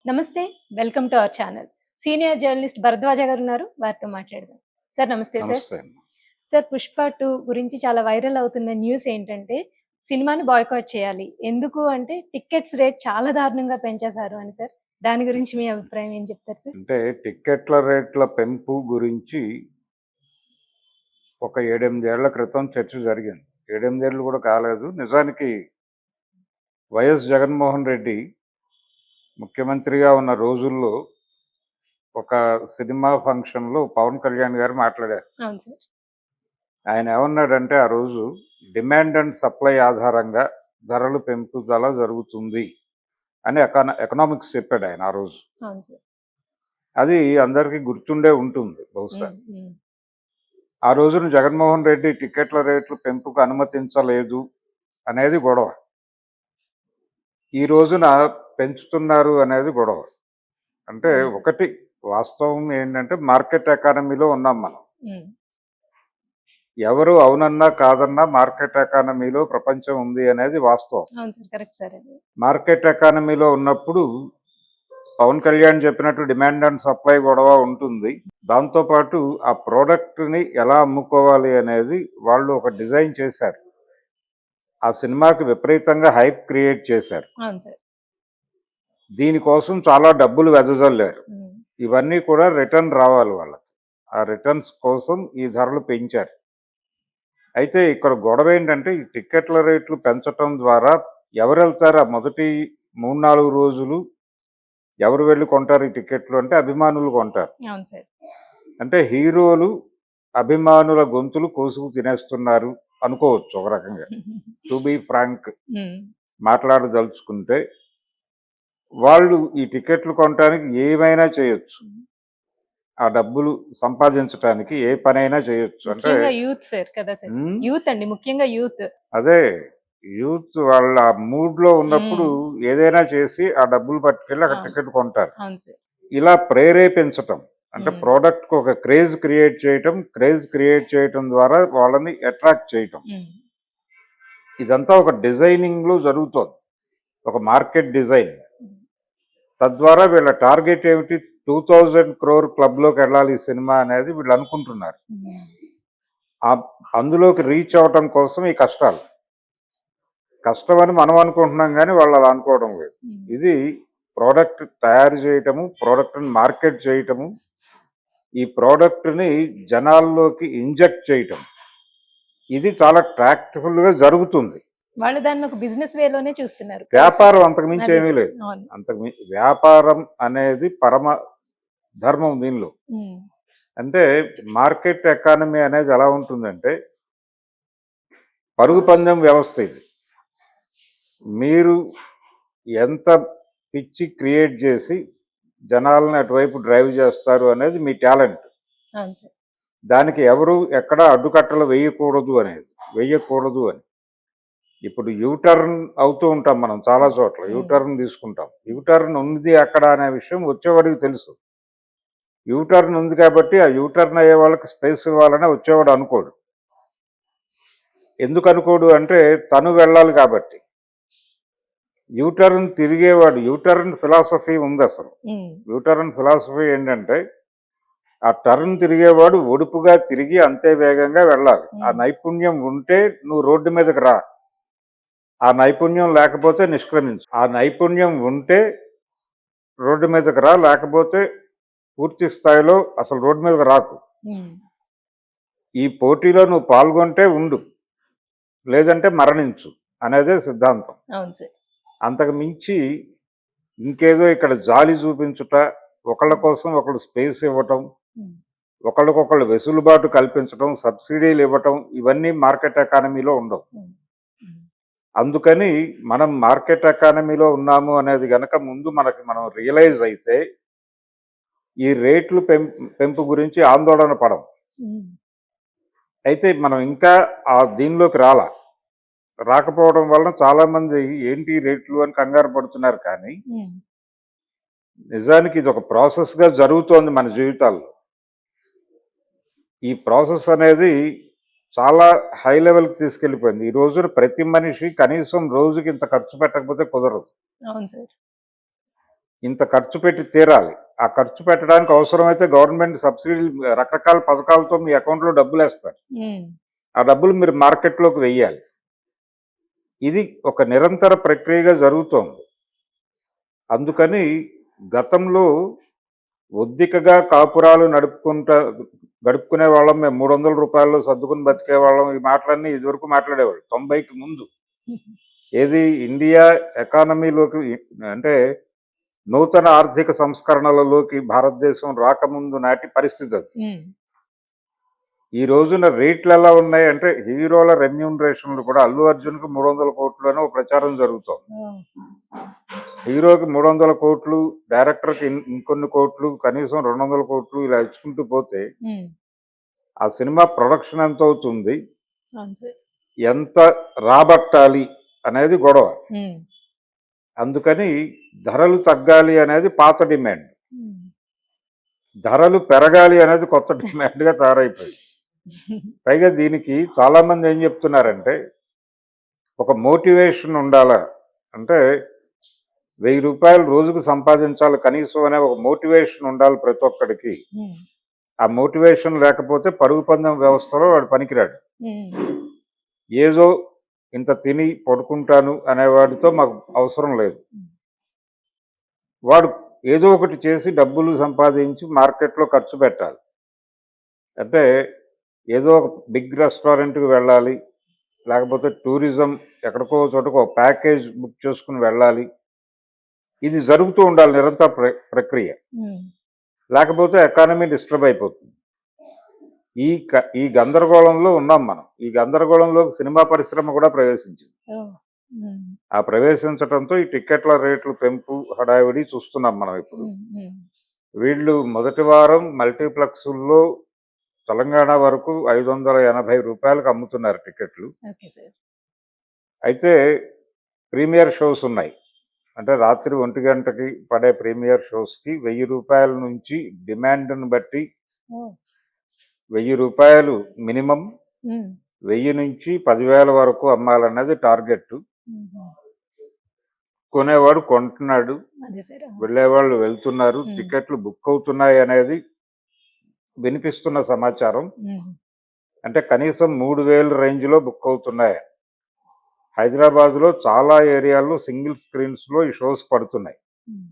నమస్తే. Welcome to our channel. Senior journalist Bharadwaj గారున్నారు. వారితో మాట్లాడదాం. సార్ నమస్తే సార్. నమస్తే అండి. సార్ 'పుష్ప 2' గురించి చాలా వైరల్ అవుతున్న న్యూస్ ఏంటంటే, సినిమాని బాయ్కాట్ చేయాలి. ఎందుకు అంటే టికెట్స్ రేట్ చాలా దారుణంగా పెంచేశారు అని సార్. దాని గురించి మీ అభిప్రాయం ఏం చెప్తారు సార్? అంటే టిక్కెట్ల రేట్ల పెంపు గురించి ఒక 7, 8 ఏళ్ల క్రితం చర్చ జరిగింది. 7, 8 ఏళ్ళు కూడా కాలేదు. నిజానికి వైఎస్ జగన్మోహన్ రెడ్డి ముఖ్యమంత్రిగా ఉన్న రోజుల్లో ఒక సినిమా ఫంక్షన్‌లో పవన్ కళ్యాణ్ గారు మాట్లాడారు. అవును సార్. ఆయన ఏమన్నాడంటే ఆ రోజు డిమాండ్ అండ్ సప్లై ఆధారంగా ధరలు పెంపుదల జరుగుతుంది అని ఎకనామిక్స్ చెప్పాడు ఆయన ఆ రోజు. అవును సార్. అది అందరికీ గుర్తుండే ఉంటుంది బహుశా. హ్మ్. హ్మ్. ఆ రోజున జగన్మోహన్ రెడ్డి టికెట్ల రేట్లు పెంపుకు అనుమతించలేదు అనేది గొడవ. ఈ రోజున పెంచుతున్నారు అనేది గొడవ. అంటే అవును సార్. ఒకటి వాస్తవం ఏంటంటే మార్కెట్ ఎకానమీలో ఉన్నాం మనం. హ్మ్. ఎవరు అవునన్నా కాదన్నా మార్కెట్ ఎకానమీలో ప్రపంచం ఉంది అనేది వాస్తవం. అవును సార్. కరెక్ట్ సార్ అది. మార్కెట్ ఎకానమీలో ఉన్నప్పుడు పవన్ కళ్యాణ్ చెప్పినట్టు డిమాండ్ అండ్ సప్లై గొడవ ఉంటుంది. దాంతోపాటు ఆ ప్రోడక్ట్‌ని ఎలా అమ్ముకోవాలి అనేది వాళ్ళు ఒక డిజైన్ చేశారు. ఆ సినిమాకి విపరీతంగా హైప్ క్రియేట్ చేశారు. అవును సార్. దీనికోసం చాలా డబ్బులు వెదజల్లారు. హ్మ్. ఇవన్నీ కూడా రిటర్న్ రావాలి వాళ్ళకి. ఆ రిటర్న్స్ కోసం ఈ ధరలు పెంచారు. అయితే ఇక్కడ గొడవ ఏంటంటే ఈ టిక్కెట్ల రేట్లు పెంచటం ద్వారా ఎవరెళ్తారు? ఆ మొదటి 3, 4 రోజులు ఎవరు వెళ్లి కొంటారు ఈ టిక్కెట్లు అంటే అభిమానులు కొంటారు. అవును సార్. అంటే హీరోలు అభిమానుల గొంతులు కోసుకు తినేస్తున్నారు అనుకోవచ్చు ఒక రకంగా. టు బీ ఫ్రాంక్ హ్మ్. మాట్లాడదలుచుకుంటే వాళ్ళు ఈ టికెట్లు కొనటానికి ఏమైనా చేయొచ్చు. ఆ డబ్బులు సంపాదించటానికి ఏ పనైనా చేయొచ్చు. అంటే ముఖ్యంగా యూత్ సార్ కదా సార్. హ్మ్. యూత్ అండి. ముఖ్యంగా యూత్. అదే యూత్ వాళ్ళ మూడ్‌లో ఉన్నప్పుడు హ్మ్. ఏదైనా చేసి ఆ డబ్బులు పట్టుకెళ్ళి అక్కడ అవును. టికెట్ కొంటారు. అవును సార్. ఇలా ప్రేరేపించటం అంటే హ్మ్. ప్రోడక్ట్‌కి ఒక క్రేజ్ క్రియేట్ చేయటం ద్వారా వాళ్ళని అట్రాక్ట్ చేయటం. హ్మ్. ఇదంతా ఒక డిజైనింగ్‌లో జరుగుతోంది. ఒక మార్కెట్ డిజైన్. హ్మ్. తద్వారా వీళ్ళ టార్గెట్ ఏమిటి? 2000 క్రోర్ క్లబ్‌లోకెళ్ళాలి ఈ సినిమా అనేది వీళ్ళు అనుకుంటున్నారు. హ్మ్. అందులోకి రీచ్ అవ్వటం కోసం ఈ కష్టాలు. కష్టమని మనం అనుకుంటున్నాం గానీ వాళ్ళు అలా అనుకోవడం లేదు. హ్మ్. ఇది ప్రోడక్ట్ తయారు చేయటము, ప్రోడక్ట్‌ని మార్కెట్ చేయటము, ఈ ప్రోడక్ట్‌ని జనాల్లోకి ఇంజెక్ట్ చేయటం. ఇది చాలా ట్రాక్ట్‌ఫుల్‌గా జరుగుతుంది. వాళ్ళు దాన్ని ఒక బిజినెస్ వేలోనే చూస్తున్నారు. కదా సార్? వ్యాపారం అంతకు మించి అదే ఏమీ సార్. లేదు. అవును. వ్యాపారం అనేది పరమ ధర్మం దీనిలో. హ్మ్. అంటే మార్కెట్ ఎకానమీ అనేది ఎలా ఉంటుందంటే పరుగు పందెం వ్యవస్థ ఇది. మీరు ఎంత పిచ్చి క్రియేట్ చేసి జనాలని అటువైపు డ్రైవ్ చేస్తారు అనేది మీ టాలెంట్. అవును సార్. దానికి ఎవరు ఎక్కడ అడ్డుకట్టలు వేయకూడదు అని. ఇప్పుడు యూటర్న్ అవుతూ ఉంటాం మనం చాలా చోట్ల. హ్మ్. యూటర్న్ తీసుకుంటాం. యూటర్న్ ఉంది అక్కడ అనే విషయం వచ్చేవాడికి తెలుసు. యూటర్న్ ఉంది కాబట్టి ఆ యూటర్న్ అయ్యే వాళ్ళకి స్పేస్ ఇవ్వాలని వచ్చేవాడు అనుకోడు. ఎందుకు అనుకోడు అంటే తను వెళ్ళాలి కాబట్టి. యూటర్న్ ఫిలాసఫీ ఉంది అసలు. హ్మ్. యూటర్న్ ఫిలాసఫీ ఏంటంటే ఆ టర్న్ తిరిగేవాడు ఒడుపుగా తిరిగి అంతే వేగంగా వెళ్ళాలి. ఆ హ్మ్. నైపుణ్యం ఉంటే నువ్వు రోడ్డు మీదకి రా. ఆ నైపుణ్యం లేకపోతే నిష్క్రమించు. ఆ నైపుణ్యం ఉంటే రోడ్డు మీదకి రా. లేకపోతే పూర్తి స్థాయిలో అసలు రోడ్డు మీదకి రాకు. హ్మ్. ఈ పోటీలో నువ్వు పాల్గొంటే ఉండు. లేదంటే మరణించు అనేదే సిద్ధాంతం. అవును సార్. అంతకు మించి ఇంకేదో ఇక్కడ జాలి చూపించుట, ఒకళ్ళ కోసం ఒకళ్ళు స్పేస్ ఇవ్వటం, హ్మ్. ఒకళ్ళకొకళ్ళు వెసులుబాటు కల్పించటం, సబ్సిడీలు ఇవ్వటం ఇవన్నీ మార్కెట్ ఎకానమీలో ఉండవు. హ్మ్. హ్మ్. అందుకని మనం మార్కెట్ ఎకానమీలో ఉన్నాము అనేది గనక ముందు మనం రియలైజ్ అయితే ఈ రేట్లు పెంపు గురించి ఆందోళన పడం. హ్మ్. అయితే మనం ఇంకా దీనిలోకి రాకపోవడం వలన చాలామంది ఏంటి ఈ రేట్లు అని కంగారు పడుతున్నారు కానీ హ్మ్. నిజానికి ఇది ఒక ప్రాసెస్‌గా జరుగుతోంది మన జీవితాల్లో. ఈ ప్రాసెస్ అనేది చాలా హై లెవెల్‌కి తీసుకెళ్ళిపోయింది. ఈ రోజున ప్రతి మనిషి కనీసం రోజుకి ఇంత ఖర్చు పెట్టకపోతే కుదరదు. అవును సార్. ఇంత ఖర్చు పెట్టి తీరాలి. ఆ ఖర్చు పెట్టడానికి అవసరమైతే గవర్నమెంట్ సబ్సిడీలు రకరకాల పథకాలతో మీ అకౌంట్‌లో డబ్బులేస్తారు. హ్మ్. ఆ డబ్బులు మీరు మార్కెట్‌లోకి వెయ్యాలి. ఇది ఒక నిరంతర ప్రక్రియగా జరుగుతోంది. అందుకని గతంలో ఒద్దికగా కాపురాలు గడుపుకునే వాళ్ళం మేము. రూ. 300 సర్దుకుని బతికేవాళ్ళం. ఈ మాటలన్నీ ఇదివరకు మాట్లాడేవాళ్ళు 90కి ముందు. ఏది ఇండియా ఎకానమీలోకి అంటే నూతన ఆర్థిక సంస్కరణలలోకి భారతదేశం రాకముందు నాటి పరిస్థితి అది. హ్మ్. ఈ రోజున రేట్లు ఎలా ఉన్నాయి అంటే హీరోల రెమ్యూనరేషన్లు కూడా అల్లు అర్జున్కి 300 కోట్లు అని ఒక ప్రచారం జరుగుతోంది. ఓహ్! హీరోకి 300 కోట్లు, డైరెక్టర్కి ఇంకొన్ని కోట్లు, కనీసం 200 కోట్లు ఇలా ఇచ్చుకుంటూ పోతే హ్మ్. ఆ సినిమా ప్రొడక్షన్ ఎంత అవుతుంది, అవును సార్. ఎంత రాబట్టాలి అనేది గొడవ. హ్మ్. అందుకని ధరలు తగ్గాలి అనేది పాత డిమాండ్, హ్మ్. ధరలు పెరగాలి అనేది కొత్త డిమాండ్గా తయారైపోయింది. పైగా దీనికి చాలామంది ఏం చెప్తున్నారంటే ఒక మోటివేషన్ ఉండాలా అంటే ₹1000 రోజుకు సంపాదించాలి కనీసం అనే ఒక మోటివేషన్ ఉండాలి ప్రతి ఒక్కడికి. హ్మ్. ఆ మోటివేషన్ లేకపోతే పరుగు పందెం వ్యవస్థలో వాడు పనికిరాడు. హ్మ్. ఏదో ఇంత తిని పడుకుంటాను అనేవాడితో మాకు అవసరం లేదు. వాడు ఏదో ఒకటి చేసి డబ్బులు సంపాదించి మార్కెట్లో ఖర్చు పెట్టాలి. అంటే ఏదో ఒక బిగ్ రెస్టారెంట్‌కి వెళ్ళాలి, లేకపోతే టూరిజం ఎక్కడికో చోటకో ప్యాకేజ్ బుక్ చేసుకుని వెళ్ళాలి. ఇది జరుగుతూ ఉండాలి నిరంతర ప్రక్రియ. హ్మ్. లేకపోతే ఎకానమీ డిస్టర్బ్ అయిపోతుంది. ఈ గందరగోళంలో ఉన్నాం మనం. ఈ గందరగోళంలోకి సినిమా పరిశ్రమ కూడా ప్రవేశించింది. ఓహ్! హ్మ్. ఆ ప్రవేశించడంతో ఈ టికెట్ల రేట్లు పెంపు హడావిడి చూస్తున్నాం మనం ఇప్పుడు. హ్మ్. హ్మ్. వీళ్ళు మొదటి వారం మల్టీప్లెక్సుల్లో తెలంగాణ వరకు ₹580కి అమ్ముతున్నారు టికెట్లు. Okay sir. అయితే ప్రీమియర్ షోస్ ఉన్నాయి. అంటే రాత్రి 1 గంటకి పడే ప్రీమియర్ షోస్‌కి ₹1000 నుంచి డిమాండ్‌ని బట్టి ఓహ్! ₹1000 మినిమమ్, హ్మ్. 1000 నుంచి 10,000 వరకు అమ్మాలన్నది టార్గెట్. హుహు. కొనేవాడు కొంటున్నాడు, అదే సార్. ఆ! వెళ్ళేవాళ్ళు వెళ్తున్నారు, హ్మ్. టికెట్లు బుక్ అవుతున్నాయి అనేది వినిపిస్తున్న సమాచారం. హ్మ్. అంటే కనీసం 3000 రేంజ్‌లో బుక్ అవుతున్నాయి. హైదరాబాద్‌లో చాలా ఏరియాల్లో సింగిల్ స్క్రీన్స్‌లో ఈ షోస్ పడుతున్నాయి. హ్మ్.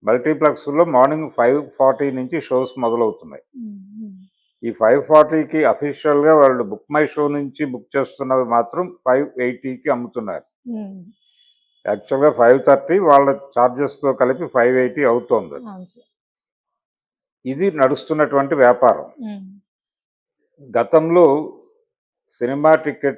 మల్టీప్లెక్స్‌లో మార్నింగ్ 5:40 నుంచి షోస్ మొదలవుతున్నాయి. హ్మ్. హ్మ్. ఈ 5:40కి అఫీషియల్‌గా వాళ్ళు బుక్ మై షో నుంచి బుక్ చేస్తున్నవి మాత్రం 580కి అమ్ముతున్నారు. హ్మ్. యాక్చువల్‌గా 5:30 వాళ్ళ చార్జెస్‌తో కలిపి 580 అవుతోంది. అవును సార్. ఇది నడుస్తున్నటువంటి వ్యాపారం. హ్మ్. గతంలో సినిమా టికెట్